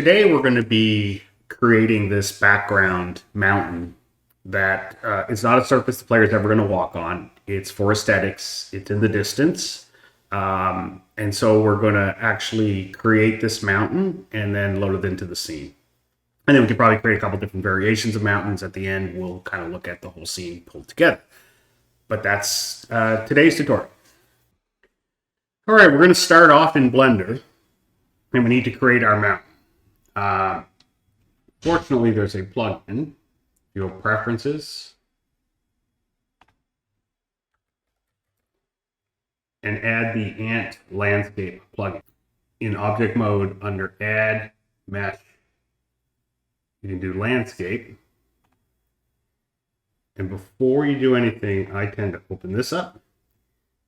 Today we're going to be creating this background mountain that is not a surface the player is ever going to walk on. It's for aesthetics. It's in the distance. And so we're going to actually create this mountain and then load it into the scene. And then we could probably create a couple different variations of mountains. At the end, we'll kind of look at the whole scene pulled together. But that's today's tutorial. All right, we're going to start off in Blender, and we need to create our mountain. Fortunately, there's a plugin. Your preferences, and add the ant landscape plugin in object mode under add mesh. You can do landscape, and before you do anything, I tend to open this up.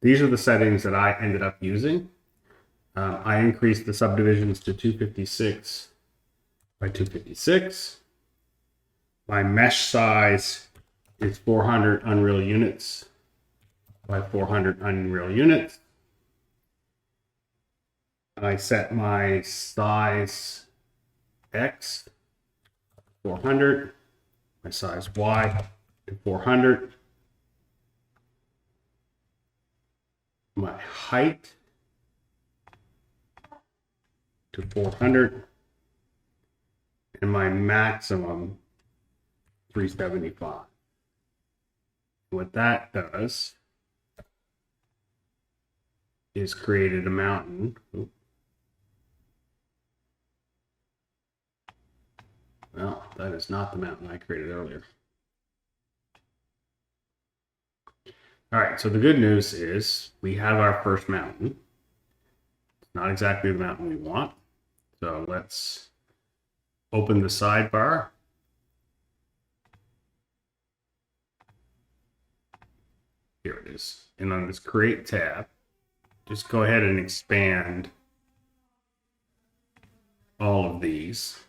These are the settings that I ended up using. I increased the subdivisions to 256 by 256. My mesh size is 400 Unreal units by 400 Unreal units. I set my size X 400, my size Y to 400, my height to 400, and my maximum 375. What that does is created a mountain. Well, that is not the mountain I created earlier. All right, so the good news is we have our first mountain. It's not exactly the mountain we want. So let's open the sidebar. Here it is. And on this Create tab, just go ahead and expand all of these.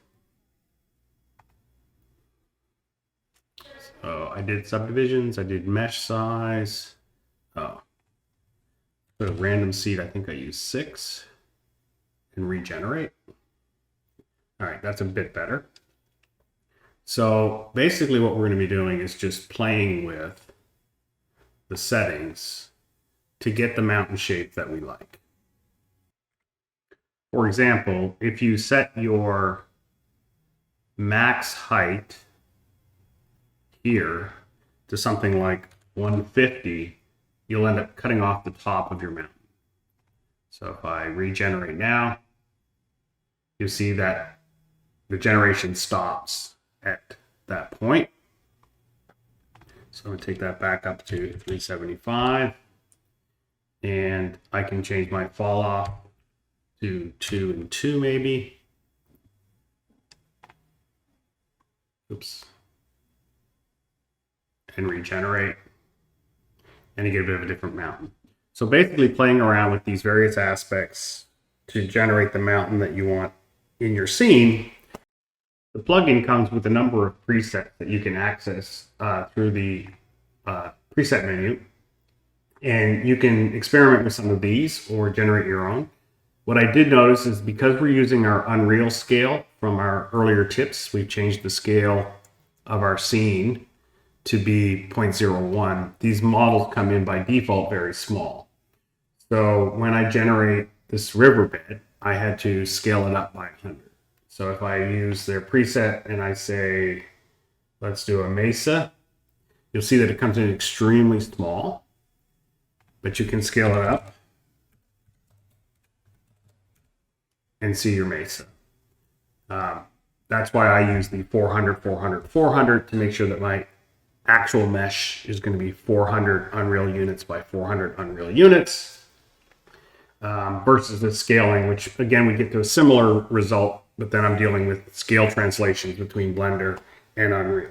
So I did subdivisions, I did mesh size. Oh, put a random seed, I think I used 6, and regenerate. All right, that's a bit better. So basically what we're going to be doing is just playing with the settings to get the mountain shape that we like. For example, if you set your max height here to something like 150, you'll end up cutting off the top of your mountain. So if I regenerate now, you see that the generation stops at that point. So I'm going to take that back up to 375, and I can change my fall off to 2 and 2 maybe. Oops. And regenerate, and you get a bit of a different mountain. So basically playing around with these various aspects to generate the mountain that you want in your scene. The plugin comes with a number of presets that you can access through the preset menu, and you can experiment with some of these or generate your own. What I did notice is because we're using our Unreal scale from our earlier tips, we've changed the scale of our scene to be 0.01. These models come in by default very small. So when I generate this riverbed, I had to scale it up by 100. So if I use their preset and I say, let's do a mesa, you'll see that it comes in extremely small, but you can scale it up and see your mesa. That's why I use the 400, 400, 400 to make sure that my actual mesh is going to be 400 Unreal units by 400 Unreal units versus the scaling, which again, we get to a similar result, but then I'm dealing with scale translations between Blender and Unreal.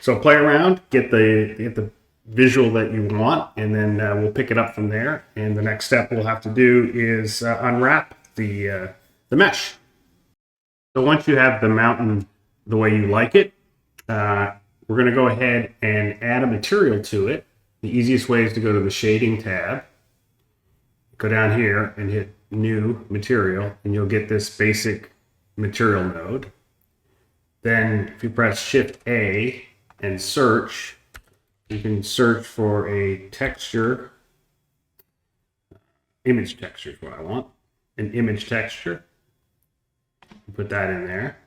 So play around, get the visual that you want, and then we'll pick it up from there. And the next step we'll have to do is unwrap the mesh. So once you have the mountain the way you like it, we're going to go ahead and add a material to it. The easiest way is to go to the shading tab, go down here and hit new material, and you'll get this basic material node. Then if you press Shift A and search, you can search for a texture. Image texture is what I want. An image texture. Put that in there.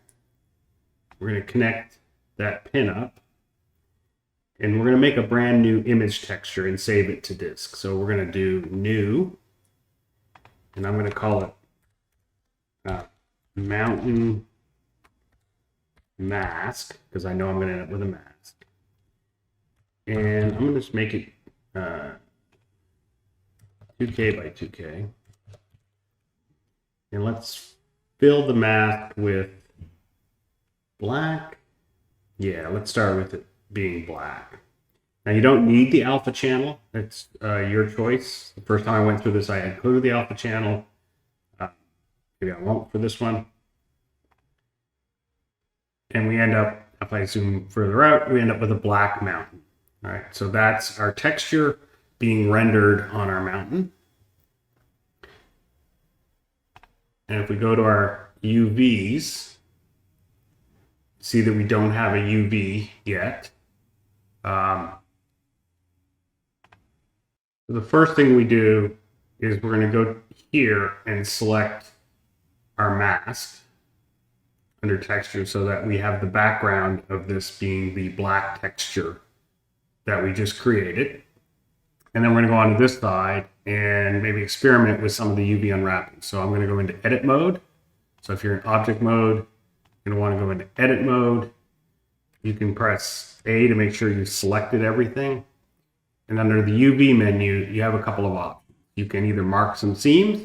We're going to connect that pin up. And we're going to make a brand new image texture and save it to disk. So we're going to do new. And I'm going to call it mountain mask, because I know I'm going to end up with a mask. And I'm going to just make it 2K by 2K. And let's fill the mask with black. Yeah, let's start with it being black. Now you don't need the alpha channel. It's your choice. The first time I went through this, I included the alpha channel. Maybe I won't for this one. And we end up, if I zoom further out, we end up with a black mountain. All right, so that's our texture being rendered on our mountain. And if we go to our UVs, see that we don't have a UV yet. The first thing we do is we're going to go here and select our mask under texture so that we have the background of this being the black texture that we just created. And then we're going to go on to this side and maybe experiment with some of the UV unwrapping. So I'm going to go into edit mode. So if you're in object mode, you're going to want to go into edit mode. You can press A to make sure you've selected everything. And under the UV menu, you have a couple of options. You can either mark some seams,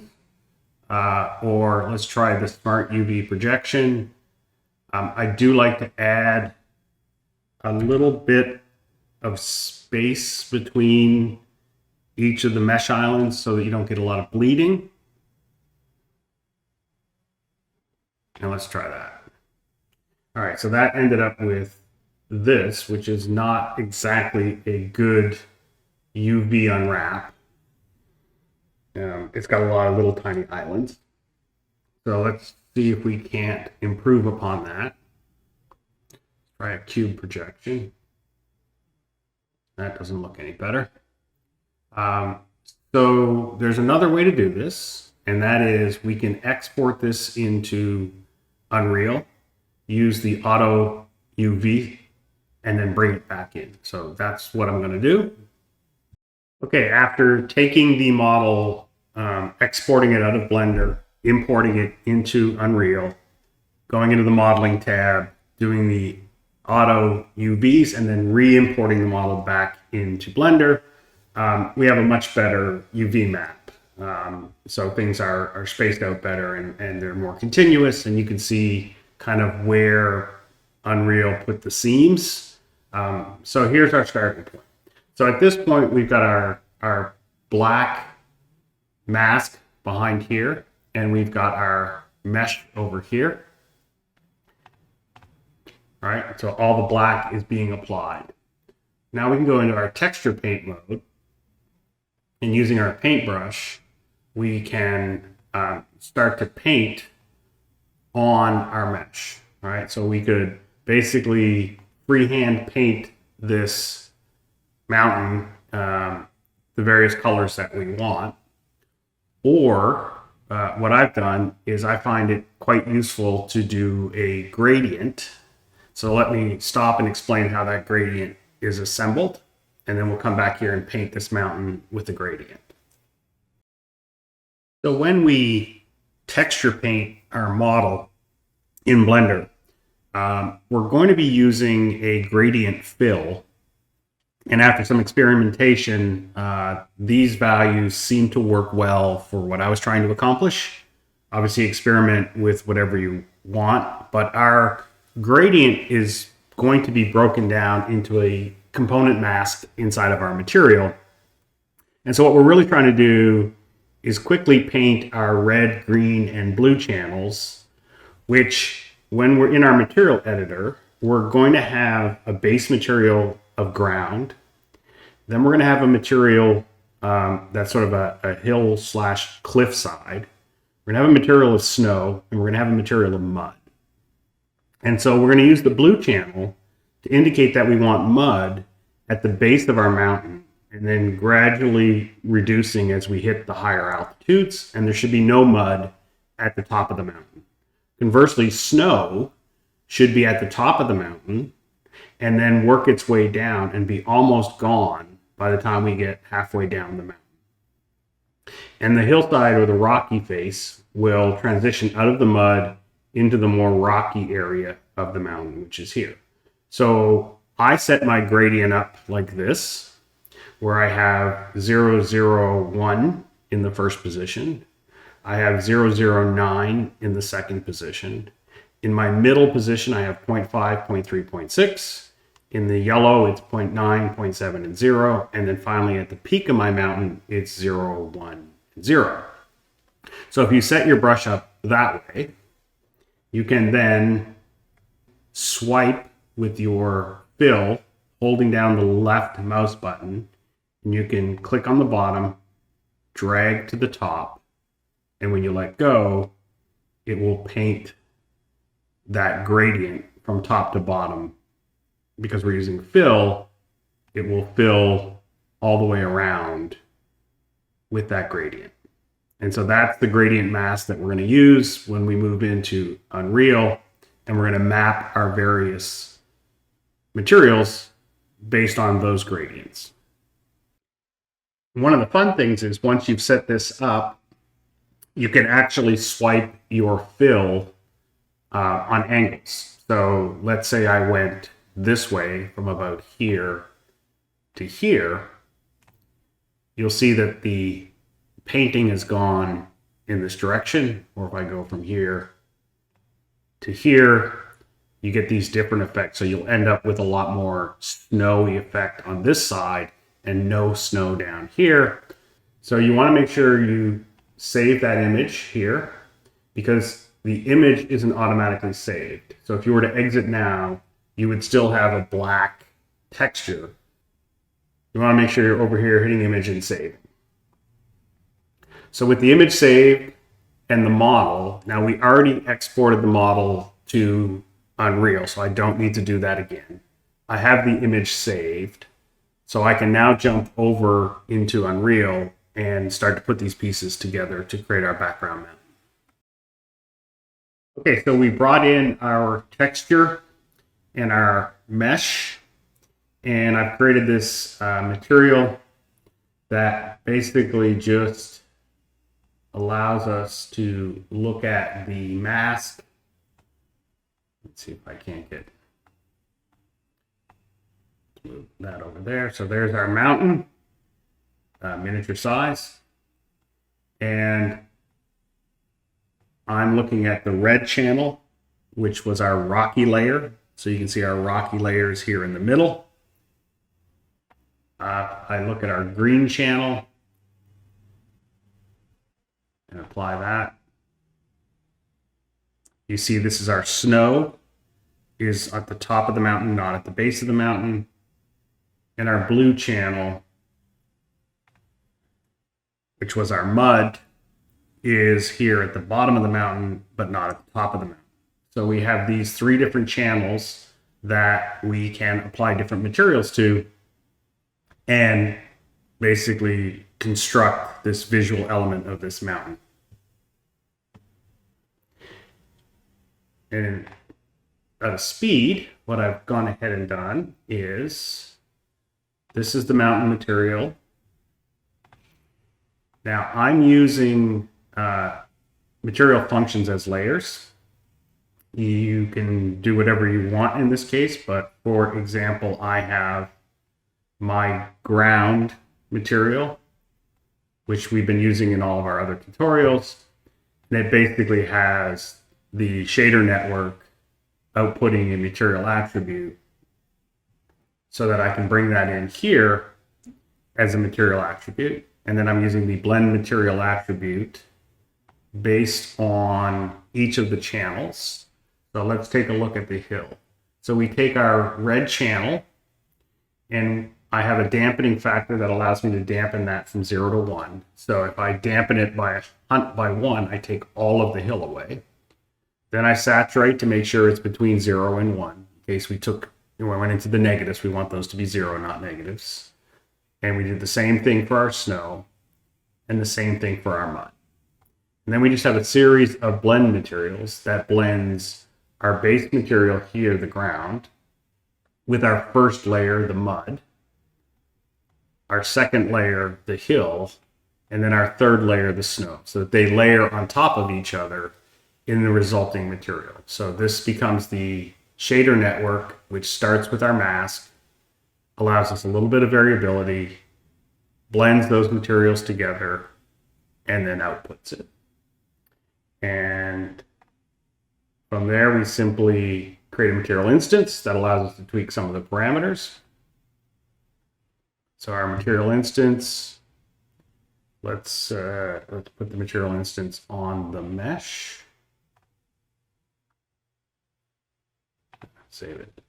or let's try the smart UV projection. I do like to add a little bit of space between each of the mesh islands so that you don't get a lot of bleeding. And let's try that. All right, so that ended up with this, which is not exactly a good UV unwrap. It's got a lot of little tiny islands. So let's see if we can't improve upon that. Try a cube projection. That doesn't look any better. So there's another way to do this, and that is we can export this into Unreal, use the auto UV, and then bring it back in. So that's what I'm going to do. Okay, after taking the model, exporting it out of Blender, importing it into Unreal, going into the modeling tab, doing the auto UVs, and then re-importing the model back into Blender, we have a much better UV map. So things are spaced out better and they're more continuous, and you can see kind of where Unreal put the seams. So here's our starting point. So at this point, we've got our black mask behind here, and we've got our mesh over here. All right, so all the black is being applied. Now we can go into our texture paint mode, and using our paintbrush, we can start to paint on our mesh. All right, so we could basically freehand paint this mountain the various colors that we want. Or what I've done is I find it quite useful to do a gradient. So let me stop and explain how that gradient is assembled, and then we'll come back here and paint this mountain with the gradient. So when we texture paint our model in Blender, we're going to be using a gradient fill. And after some experimentation, these values seem to work well for what I was trying to accomplish. Obviously, experiment with whatever you want, but our gradient is going to be broken down into a component mask inside of our material. And so what we're really trying to do is quickly paint our red, green, and blue channels, which when we're in our material editor, we're going to have a base material of ground. Then we're going to have a material that's sort of a hill / cliff side. We're going to have a material of snow, and we're going to have a material of mud. And so we're going to use the blue channel to indicate that we want mud at the base of our mountain, and then gradually reducing as we hit the higher altitudes, and there should be no mud at the top of the mountain. Conversely, snow should be at the top of the mountain and then work its way down and be almost gone by the time we get halfway down the mountain. And the hillside or the rocky face will transition out of the mud into the more rocky area of the mountain, which is here. So I set my gradient up like this, where I have 0, 0, 1 in the first position. I have 0, 0, 9 in the second position. In my middle position, I have 0.5, 0.3, 0.6. In the yellow, it's 0.9, 0.7, and 0. And then finally, at the peak of my mountain, it's 0, 1, and 0. So if you set your brush up that way, you can then swipe with your fill, holding down the left mouse button, and you can click on the bottom, drag to the top, and when you let go, it will paint that gradient from top to bottom. Because we're using fill, it will fill all the way around with that gradient. And so that's the gradient mask that we're going to use when we move into Unreal, and we're going to map our various materials based on those gradients. One of the fun things is once you've set this up, you can actually swipe your fill on angles. So let's say I went this way from about here to here. You'll see that the painting has gone in this direction, or if I go from here to here, you get these different effects. So you'll end up with a lot more snowy effect on this side and no snow down here. So you want to make sure you save that image here, because the image isn't automatically saved. So if you were to exit now, you would still have a black texture. You want to make sure you're over here hitting image and save. So with the image saved and the model, now we already exported the model to Unreal, so I don't need to do that again. I have the image saved, so I can now jump over into Unreal and start to put these pieces together to create our background map. Okay, so we brought in our texture and our mesh, and I've created this material that basically just allows us to look at the mask. Let's see if I can't get, move that over there. So there's our mountain, miniature size. And I'm looking at the red channel, which was our rocky layer. So you can see our rocky layers here in the middle. I look at our green channel and apply that. You see this is our snow, is at the top of the mountain, not at the base of the mountain. And our blue channel, which was our mud, is here at the bottom of the mountain, but not at the top of the mountain. So we have these three different channels that we can apply different materials to and basically construct this visual element of this mountain. And at a speed, what I've gone ahead and done is, this is the mountain material. Now I'm using material functions as layers. You can do whatever you want in this case, but for example, I have my ground material, which we've been using in all of our other tutorials. And it basically has the shader network outputting a material attribute so that I can bring that in here as a material attribute. And then I'm using the blend material attribute based on each of the channels. So let's take a look at the hill. So we take our red channel and I have a dampening factor that allows me to dampen that from 0 to 1. So if I dampen it by 1, I take all of the hill away. Then I saturate to make sure it's between 0 and 1. In case we went into the negatives, we want those to be 0, not negatives. And we did the same thing for our snow and the same thing for our mud. And then we just have a series of blend materials that blends our base material here, the ground, with our first layer, the mud, our second layer, the hill, and then our third layer, the snow, so that they layer on top of each other in the resulting material. So this becomes the shader network, which starts with our mask, allows us a little bit of variability, blends those materials together, and then outputs it. And from there, we simply create a material instance that allows us to tweak some of the parameters. So our material instance, let's put the material instance on the mesh. Save it.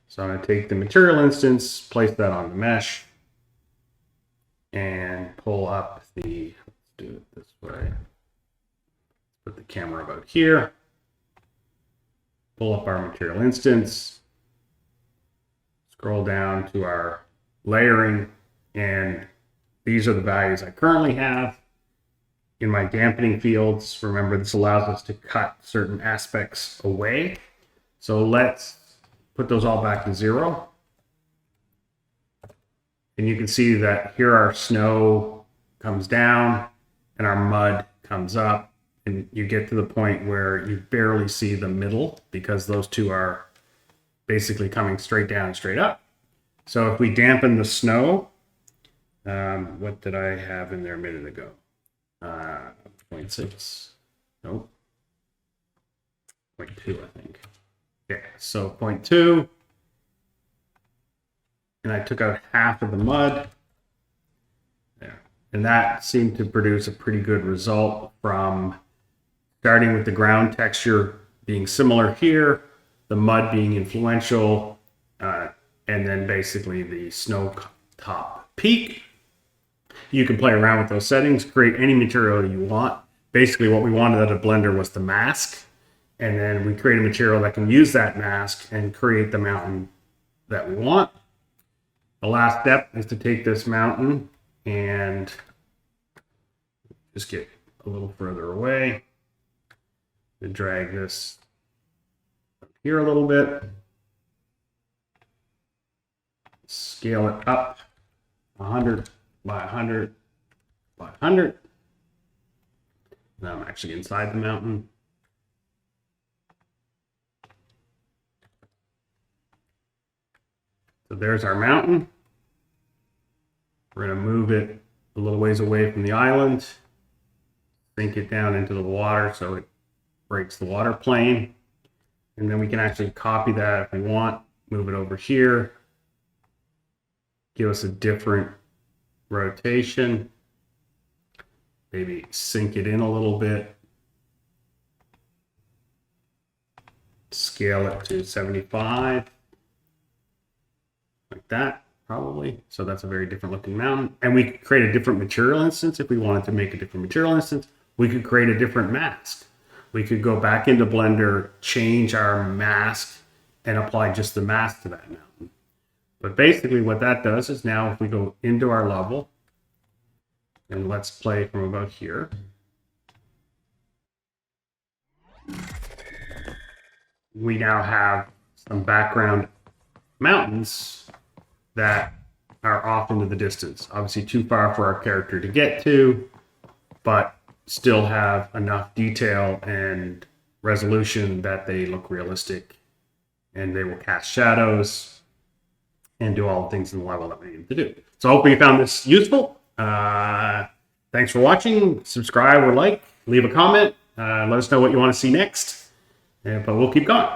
So I'm going to take the material instance, place that on the mesh, and pull up the, let's do it this way. Put the camera about here. Pull up our material instance. Scroll down to our layering, and these are the values I currently have. In my dampening fields, remember this allows us to cut certain aspects away. So let's put those all back to 0. And you can see that here our snow comes down and our mud comes up. And you get to the point where you barely see the middle because those two are basically coming straight down and straight up. So if we dampen the snow, what did I have in there a minute ago? 0.6, nope, 0.2, I think. Yeah, so 0.2, and I took out half of the mud there, and that seemed to produce a pretty good result from starting with the ground texture being similar here, the mud being influential, and then basically the snow top peak. You can play around with those settings, create any material you want. Basically what we wanted out of Blender was the mask, and then we create a material that can use that mask and create the mountain that we want. The last step is to take this mountain and just get a little further away and drag this up here a little bit, scale it up 100 by 100 by 100. Now I'm actually inside the mountain. So there's our mountain. We're going to move it a little ways away from the island, sink it down into the water so it breaks the water plane. And then we can actually copy that if we want, move it over here, give us a different rotation, maybe sink it in a little bit, scale it to 75, like that probably. So that's a very different looking mountain. And we could create a different material instance if we wanted to make a different material instance. We could create a different mask. We could go back into Blender, change our mask, and apply just the mask to that mountain. But basically what that does is now if we go into our level, and let's play from about here. We now have some background mountains that are off into the distance. Obviously too far for our character to get to, but still have enough detail and resolution that they look realistic and they will cast shadows and do all the things in the level that we need to do. So I hope you found this useful. Thanks for watching. Subscribe or like, leave a comment. Let us know what you want to see next. But we'll keep going.